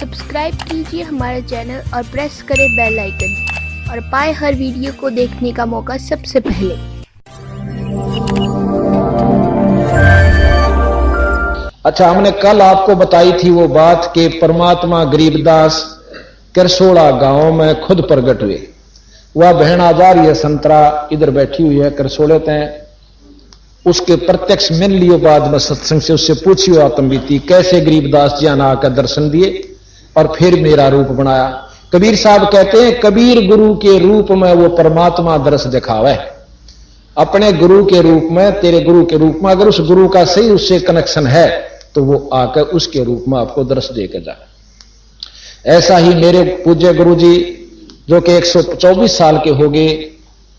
Subscribe कीजिए हमारे channel और प्रेस करें बेल आइकन और पाएं हर वीडियो को देखने का मौका सबसे पहले। अच्छा, हमने कल आपको बताई थी वो बात कि परमात्मा गरीबदास करसोड़ा गांव में खुद प्रकट हुए। वह बहन आ जा रही है, संतरा इधर बैठी हुई है करसोड़े तय, उसके प्रत्यक्ष मिल लियो बाद में सत्संग से, उससे पूछियो आत्मबीती कैसे गरीबदास जी ने आकर दर्शन दिए और फिर मेरा रूप बनाया। कबीर साहब कहते हैं कबीर गुरु के रूप में वो परमात्मा दर्श दिखावे, अपने गुरु के रूप में, तेरे गुरु के रूप में। अगर उस गुरु का सही उससे कनेक्शन है तो वो आकर उसके रूप में आपको दर्श देकर जाए। ऐसा ही मेरे पूज्य गुरु जी जो कि 124 साल के हो गए,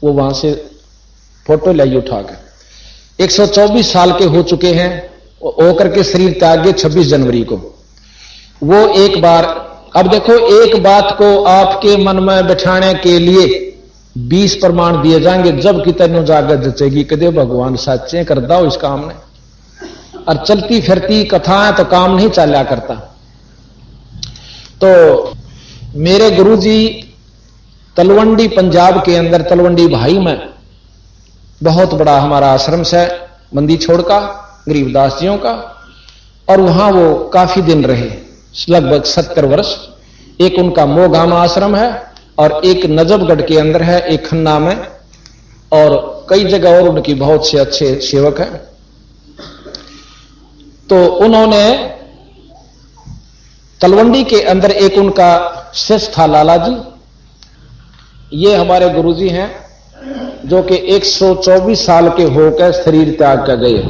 वो वहां से फोटो लाई उठाकर 124 साल के हो चुके हैं, होकर के शरीर त्याग गए 26 जनवरी को। वो एक बार, अब देखो, एक बात को आपके मन में बैठाने के लिए 20 प्रमाण दिए जाएंगे, जब कि तेनों जागत जचेगी कदे भगवान साचे कर दाओ इस काम ने। और चलती फिरती कथाएं तो काम नहीं चला करता। तो मेरे गुरुजी तलवंडी पंजाब के अंदर, तलवंडी भाई में बहुत बड़ा हमारा आश्रम है मंदी छोड़ का, गरीबदास जियों का, और वहां वो काफी दिन रहे, लगभग 70 वर्ष। एक उनका मोगामा आश्रम है और एक नजफगढ़ के अंदर है, एक खन्ना में, और कई जगह और उनकी बहुत से अच्छे सेवक हैं। तो उन्होंने तलवंडी के अंदर एक उनका शिष्य था लाला जी। ये हमारे गुरुजी हैं जो कि 124 साल के होकर शरीर त्याग कर गए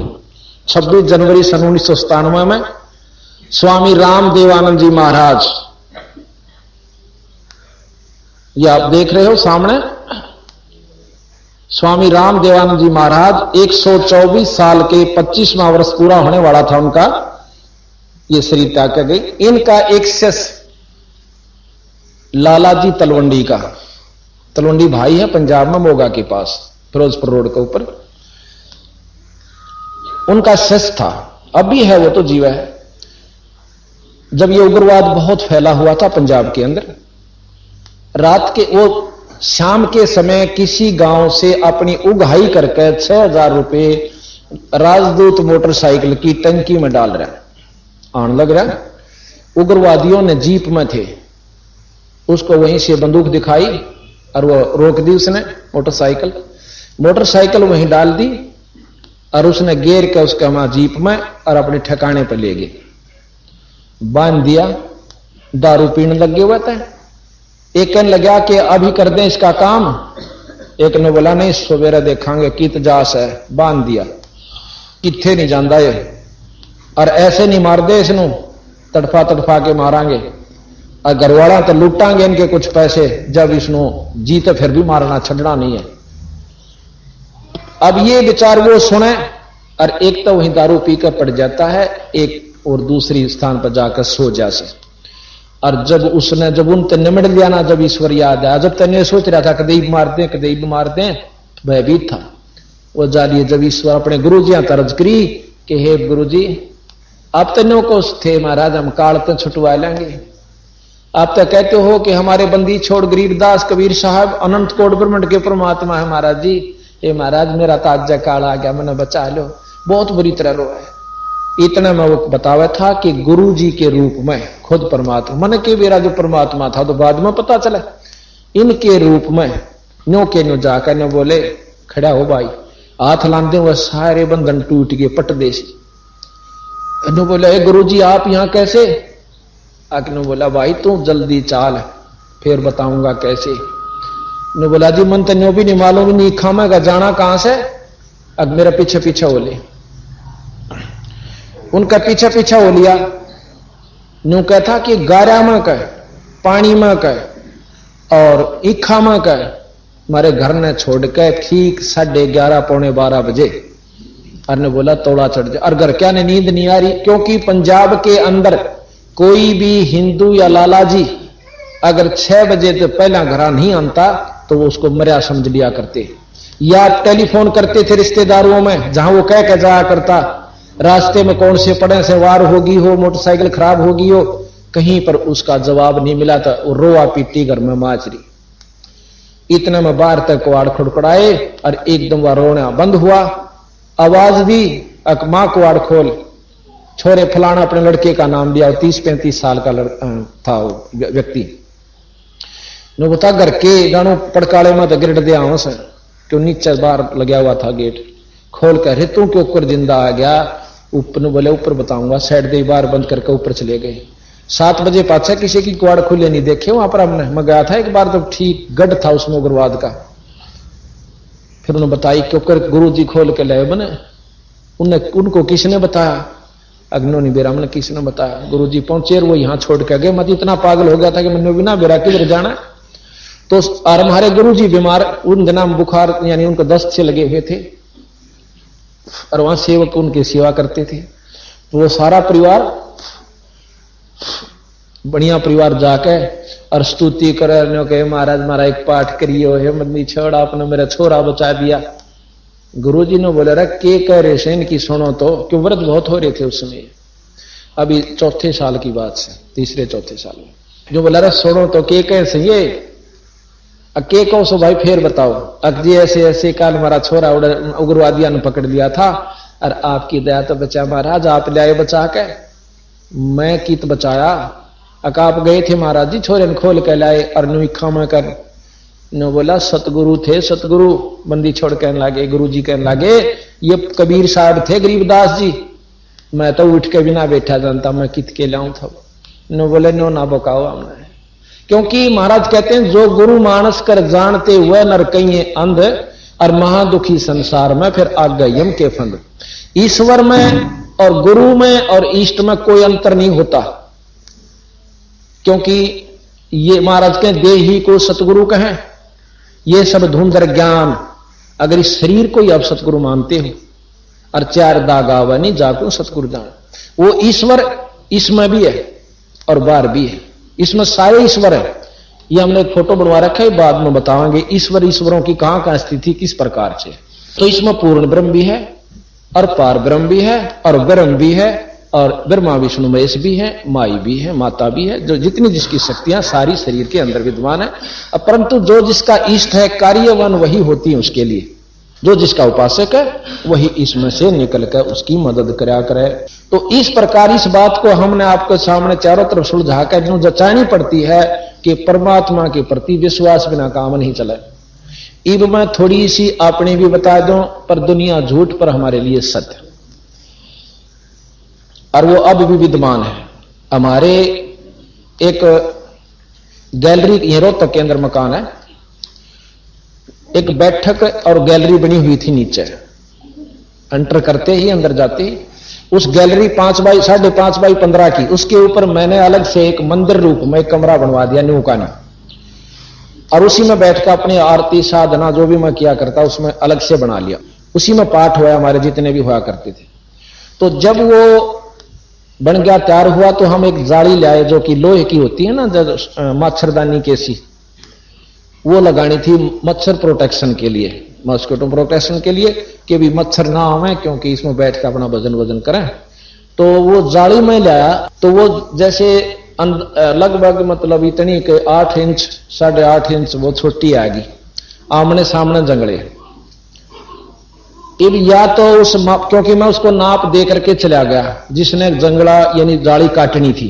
26 जनवरी सन 1997 में। स्वामी राम देवानंद जी महाराज, ये आप देख रहे हो सामने, स्वामी राम देवानंद जी महाराज 124 साल के 25वां वर्ष पूरा होने वाला था उनका, ये शरीर त्याग कर गई। इनका एक शिष्य लाला जी तलवंडी का, तलवंडी भाई है पंजाब में मोगा के पास, फिरोजपुर रोड के ऊपर, उनका शिष्य था, अब भी है, वो तो जीवा है। जब ये उग्रवाद बहुत फैला हुआ था पंजाब के अंदर, रात के वो शाम के समय किसी गांव से अपनी उगाही करके 6000 रुपए राजदूत मोटरसाइकिल की टंकी में डाल रहा है, आने लग रहा। उग्रवादियों ने जीप में थे, उसको वहीं से बंदूक दिखाई और वो रोक दी उसने मोटरसाइकिल वहीं डाल दी और उसने घेर के उसके वहां जीप में और अपने ठिकाने पर ले गए, बांध दिया। दारू पीने लग गए हुए थे। एक कहने लगा कि अभी कर दें इसका काम, एक ने बोला नहीं सवेरे देखांगे की तजास है, बांध दिया। किथे नहीं जाता ये, और ऐसे नहीं मार दे इसनों, तड़फा तड़फा के मारांगे और घरवाला तो लूटांगे इनके कुछ पैसे, जब इसनों जी तो फिर भी मारना छड़ना नहीं है। अब ये विचार वो सुने और एक तो वहीं दारू पीकर पड़ जाता है, एक और दूसरी स्थान पर जाकर सो जासे। और जब उनते निमट लिया ना, जब ईश्वर याद आया, जब तने सोच रहा था कदीब मार दें, भयभीत था वो जालिए। जब ईश्वर अपने गुरु जी तरज करी कि हे गुरु जी, आप तनों को थे महाराज, हम काल तो छुटवा लेंगे। आप तो कहते हो कि हमारे बंदी छोड़ गरीबदास कबीर साहब अनंत कोट ब्रह्मांड के परमात्मा है महाराज जी। हे महाराज, मेरा ताजा काल आ गया, मैंने बचा लो, बहुत बुरी तरह रो है। इतना मैं वो बतावा था कि गुरु जी के रूप में खुद परमात्मा, मन के मेरा जो परमात्मा था तो बाद में पता चला, इनके रूप में न्यो के न्यो जाकर न्यो बोले खड़ा हो भाई, हाथ लांदे हुए सारे बंधन टूट गए पट देसी। न्यो बोले गुरु जी आप यहां कैसे? आके बोला भाई तू जल्दी चाल, फिर बताऊंगा कैसे। न्यो बोला जी मन तो न्यो भी नहीं मालूम, नहीं खामेगा जाना कहां से, अब मेरा पीछे पीछे हो ले। उनका पीछे पीछे हो लिया। न्यू कहता कि गारा में कह, पानी में कह और ईखा में कह, हमारे घर ने छोड़ के ठीक 11:30 पौने 12 बजे। अरे बोला तोड़ा चढ़ जा, और घर क्या ने नींद नहीं आ रही, क्योंकि पंजाब के अंदर कोई भी हिंदू या लाला जी अगर 6 बजे से पहला घर नहीं आता तो वो उसको मर्या समझ लिया करते, या टेलीफोन करते थे रिश्तेदारों में, जहां वो कह के जाया करता रास्ते में कौन से पड़े से वार होगी हो, मोटरसाइकिल खराब होगी हो, कहीं पर उसका जवाब नहीं मिला था। वो रोआ पीटी घर में माचरी। इतने में बाहर तक कुआड़ खड़खड़ाए और एकदम वह रोना बंद हुआ। आवाज दी, अक मां कुआड़ खोल। छोरे फलाना अपने लड़के का नाम लिया, 30-35 साल का था वो व्यक्ति। ने बता घर के गानों पड़काले में तो गिरट दिया हूं से क्यों नीचे बाहर लगा हुआ था गेट खोल कर। रितों के ऊपर जिंदा आ गया। ऊपर बोले ऊपर बताऊंगा, साइड दे बाहर बंद करके ऊपर चले गए। 7 बजे पाछा किसी की कुआड़ खुले नहीं देखे वहां पर। हमने मैं गया था एक बार, तो ठीक गढ़ था उसमें उग्रवाद का। फिर उन्होंने बताई क्योंकि गुरु जी खोल के लाए बने। उनको किसने बताया? अग्नोनी बेरा ने किसने बताया? गुरु जी पहुंचे वो यहां छोड़ के गए। मत इतना पागल हो गया था कि मैंने बिना बेरा किधर जाना। तो और हमारे गुरु जी बीमार, उन दिनों बुखार यानी उनको दस्त से लगे हुए थे और वहां सेवक उनकी सेवा करते थे। तो वो सारा परिवार बढ़िया परिवार जाके और स्तुति करे के महाराज मारा एक पाठ करियो है मदनी छोड़ आपने मेरा छोरा बचा दिया। गुरुजी ने बोला रे के कह रहे से इनकी सुनो तो, क्यों व्रत बहुत हो रहे थे उस समय। अभी 4थे साल की बात से, 3-4 साल में जो बोला रे सुनो तो के कह से ये के कहो सो भाई फिर बताओ। अक जी ऐसे ऐसे काल हमारा छोरा उग्रवादियों ने पकड़ लिया था और आपकी दया तो बचा महाराज, आप लाए बचा के। मैं कित बचाया? अक आप गए थे महाराज जी, छोरे ने खोल के लाए और नुखा में कर ने बोला सतगुरु थे, सतगुरु बंदी छोड़ कहने लगे। गुरु जी कहने लगे ये कबीर साहब थे गरीबदास जी, मैं तो उठ के बिना बैठा जानता, मैं कित के लाऊं था। नो बोले नो ना बकाओ हमने, क्योंकि महाराज कहते हैं जो गुरु मानस कर जानते हुए नर कहीं अंध और महादुखी संसार में फिर आ गए यम के फंद। ईश्वर में और गुरु में और इष्ट में कोई अंतर नहीं होता, क्योंकि ये महाराज के देही को सतगुरु कहें। ये सब धुंधर ज्ञान, अगर इस शरीर को ही आप सतगुरु मानते हो और 4 दाग आवा नहीं जाको सतगुरु जान, वो ईश्वर इसमें भी है और बाहर भी है। इसमें सारे ईश्वर है। ये हमने एक फोटो बनवा रखा है, बाद में बताएंगे ईश्वरों की कहां स्थिति किस प्रकार से। तो इसमें पूर्ण ब्रह्म भी है और पार ब्रह्म भी है और ब्रह्म भी है और ब्रह्मा विष्णु महेश भी है, माई भी है, माता भी है। जो जितनी जिसकी शक्तियां सारी शरीर के अंदर विद्यमान है। परंतु जो जिसका इष्ट है कार्यवान वही होती है उसके लिए। जो जिसका उपासक है वही इसमें से निकलकर उसकी मदद करा करे। तो इस प्रकार इस बात को हमने आपके सामने चारों तरफ सुलझा कर जो जचानी पड़ती है कि परमात्मा के प्रति विश्वास बिना काम नहीं चले। इब मैं थोड़ी सी अपनी भी बता दूं, पर दुनिया झूठ पर हमारे लिए सत्य, और वो अब भी विद्यमान है। हमारे एक गैलरी यह रोहतक के अंदर मकान है, एक बैठक और गैलरी बनी हुई थी नीचे। एंटर करते ही अंदर जाते ही उस गैलरी 5 बाई 5.5 बाई 15 की, उसके ऊपर मैंने अलग से एक मंदिर रूप में एक कमरा बनवा दिया न्यू का, और उसी में बैठ कर अपनी आरती साधना जो भी मैं किया करता उसमें अलग से बना लिया। उसी में पाठ हुआ हमारे जितने भी हुआ करते थे। तो जब वो बन गया तैयार हुआ तो हम एक जाली लाए जो कि लोहे की होती है ना, जब मच्छरदानी कैसी, वो लगानी थी मच्छर प्रोटेक्शन के लिए, मॉस्किटो प्रोटेक्शन के लिए, कि भी मच्छर ना आवे, क्योंकि इसमें बैठ कर अपना वजन करें। तो वो जाली में लाया तो वो जैसे लगभग मतलब इतनी के 8 इंच 8.5 इंच वो छोटी आ गई, आमने सामने जंगले। अब या तो उस क्योंकि मैं उसको नाप दे करके चला गया, जिसने जंगला यानी जाली काटनी थी,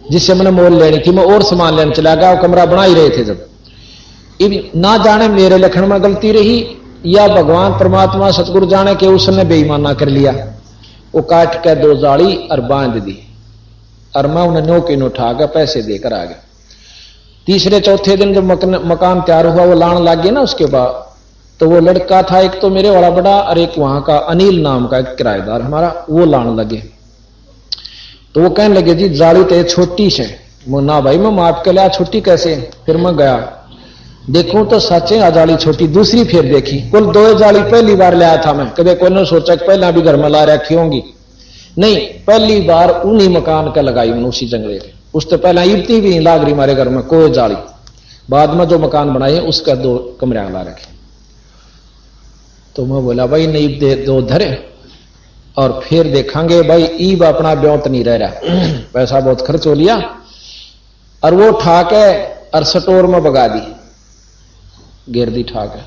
जिससे मैंने मोल लेनी थी, मैं और सामान लेने चला गया। वो कमरा बना ही रहे थे जब। ना जाने मेरे लखन में गलती रही या भगवान परमात्मा सतगुरु जाने के उसने बेईमाना कर लिया। वो काट के 2 जाली और बांध दी, और मैं उन्हें नौके न उठा के पैसे देकर आ गया। 3-4 दिन जब मकान तैयार हुआ, वो लाने लग गया ना, उसके बाद तो वो लड़का था एक तो मेरे वाला बड़ा और एक वहां का अनिल नाम का एक किराएदार हमारा, वो लाने लगे। तो वो कहने लगे जी जाली तो छोटी से। ना भाई मैं माप के लिया, छोटी कैसे? फिर मैं गया देखूं तो सच्चे जाली छोटी। दूसरी फिर देखी, कुल 2 जाली पहली बार लाया था मैं। कभी कोई ने सोचा कि पहला भी घर में ला रखी होंगी, नहीं, पहली बार उन्हीं मकान का लगाई उन्होंने उसी जंगले के। उससे पहला इबती भी नहीं लाग रही हमारे घर में कोई जाली। बाद में जो मकान बनाए उसका 2 कमरे ला रखे। तो मैं बोला भाई नहीं दे 2 धरे और फिर देखेंगे भाई ईब अपना ब्योत नहीं रह रहा। पैसा बहुत खर्च हो लिया और वो ठाक है और सटोर में बगा दी, गिरदी ठाक है।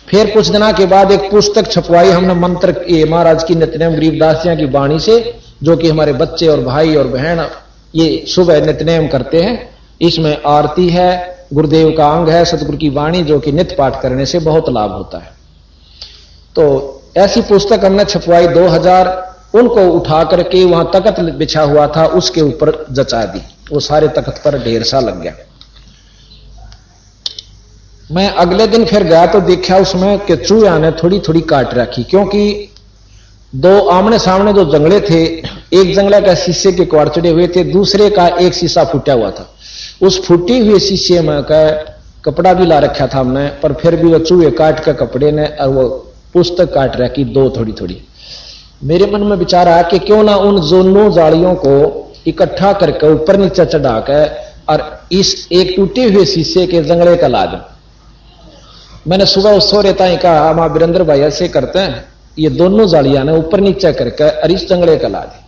फिर कुछ दिना के बाद एक पुस्तक छपवाई हमने मंत्र ये महाराज की नित्यनेम गरीबदास जी की वाणी से, जो कि हमारे बच्चे और भाई और बहन ये सुबह नित्यनेम करते हैं। इसमें आरती है, गुरुदेव का अंग है, सतगुरु की वाणी, जो कि नित्य पाठ करने से बहुत लाभ होता है। तो ऐसी पुस्तक हमने छपवाई 2000, उनको उठा करके वहां तख्त बिछा हुआ था उसके ऊपर जचा दी, वो सारे तख्त पर ढेर सा लग गया। मैं अगले दिन फिर गया तो देखा उसमें कि चूहा ने थोड़ी थोड़ी काट रखी, क्योंकि दो आमने सामने जो जंगले थे, एक जंगला का शीशे के कवाड़ चढ़े हुए थे, दूसरे का एक शीशा फूटा हुआ था। उस फूटी हुए शीशे में का कपड़ा भी ला रखा था हमने, पर फिर भी वो चूहे काट के कपड़े ने और वो पुस्तक काट रखी दो थोड़ी थोड़ी। मेरे मन में विचार आया कि क्यों ना उन दोनों जालियों को इकट्ठा करके ऊपर नीचे चढ़ा के और इस एक टूटे हुए शीशे के जंगले का ला दूं। मैंने सुबह उस सोरेता ही कहा, हम वीरेंद्र भाई ऐसे करते हैं, ये दोनों जालियां ने ऊपर नीचे करके और इस जंगले का ला दे।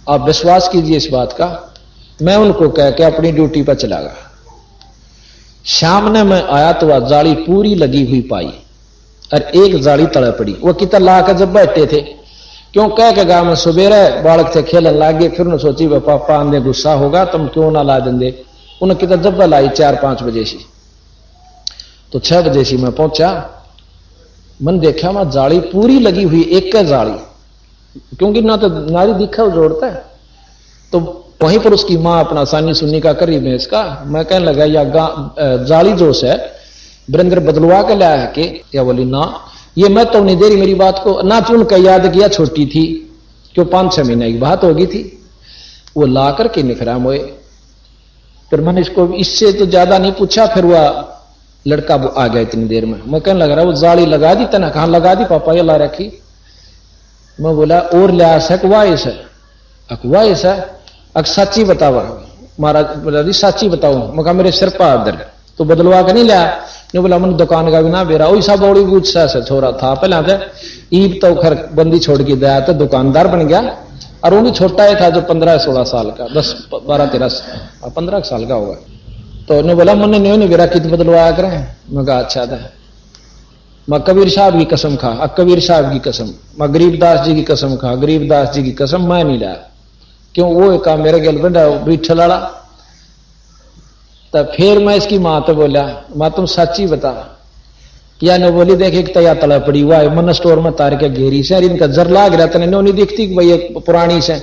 आप विश्वास कीजिए इस बात का, मैं उनको कह के अपनी ड्यूटी पर चला गया। शाम ने मैं आया तो वह जाली पूरी लगी हुई पाई और एक जाली तड़े पड़ी। वो कितना ला कर जब बैठे थे, क्यों कह के गा, मैं सुबेरे बालक थे खेलन लागे, फिर उन्हें सोची वह पापा आंदे गुस्सा होगा, तुम क्यों ना ला देंगे। उन्हें कितना जब लाई 4-5 बजे से, तो 6 बजे से मैं पहुंचा। मन देखा वहां जाली पूरी लगी हुई, एक का जाली, क्योंकि ना तो नारी दिखा जोड़ता है। तो वहीं पर उसकी मां अपना सानी सुन्नी का करी में इसका, मैं कहने लगा या जाली जो है वीरेंद्र बदलवा के लाया है कि, या बोली ना ये मैं तो नहीं दे रही मेरी बात को ना, तू उनका याद किया छोटी थी, क्यों 5-6 महीने की बात होगी थी, वो ला करके निखरा मोए। फिर मैंने इसको इससे तो ज्यादा नहीं पूछा, फिर वह लड़का आ गया इतनी देर में। मैं कहने लग रहा वो जाली लगा दी तना, कहां लगा दी पापा, ये ला रखी। मैं बोला और लिया सकवा है, अकवा है, अक सच्ची बतावा महाराज, बोला जी सच्ची बताओ। मैं कहा मेरे सिर पर दर्द, तो बदलवा के नहीं लिया। नहीं बोला मन दुकान का भी ना बेरा, वही सब बड़ी गुस्सा से छोरा था पहले थे, ईब तो खर बंदी छोड़ के दया तो दुकानदार बन गया, और वो भी छोटा ही था जो 15-16 साल का, 10-12-13-15 साल का होगा। तो उन्होंने बोला मैंने नहीं मेरा कित बदलवाया करें। मैं कहा अच्छा था। मैं कबीर साहब की कसम खा, कबीर साहब की कसम, मैं गरीबदास जी की कसम खा, गरीबदास जी की कसम, मैं नहीं लाया। क्यों वो एक मेरे गल बंदा बीठल वाला। तो फिर मैं इसकी मां तो बोला, मां तुम सच्ची बता। या ने बोली देख एक तया तला पड़ी हुआ है, मन स्टोर में तार के घेरी से, इनका जर लाग रहा था, नहीं दिखती कि भाई एक पुरानी से।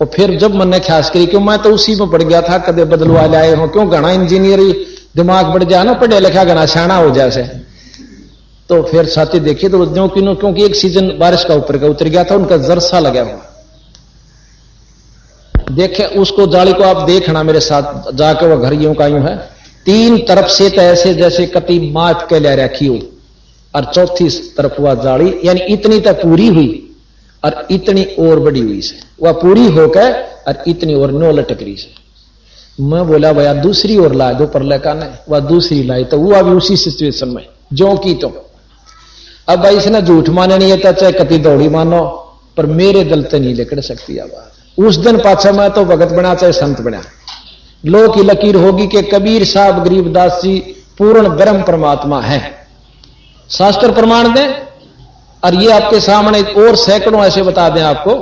और फिर जब मन ने ख्यास करी, क्यों मैं तो उसी में पड़ गया था, कदे बदलवा लाए हो, क्यों घना इंजीनियरी दिमाग बढ़ जाए ना, पढ़े लिखा घना सियाना हो जाए से। तो फिर साथी देखिए तो जो क्योंकि एक सीजन बारिश का ऊपर का उतर गया था, उनका जरसा लगा हुआ। देखे उसको जाली को आप देखना मेरे साथ जाकर, वह घर यूं का यूं है, 3 तरफ से तो ऐसे जैसे कति माप के ले रखी हो, और चौथी तरफ वह जाली, यानी इतनी तो पूरी हुई और इतनी और बड़ी हुई से, वह पूरी होकर और इतनी और नो लटक रही से। मैं बोला भैया दूसरी और ला दो, पर लेका नहीं, वह दूसरी लाई तो वो अभी उसी सिचुएशन में जो की। तो अब भाई इसने झूठ माने नहीं था, चाहे कति दौड़ी मानो, पर मेरे दिल से नहीं लिकड़ सकती आवाज। उस दिन पाछा मैं तो भगत बना चाहे संत बना, लो की लकीर होगी कि कबीर साहब गरीबदास जी पूर्ण ब्रह्म परमात्मा है, शास्त्र प्रमाण दें। और ये आपके सामने और सैकड़ों ऐसे बता दें आपको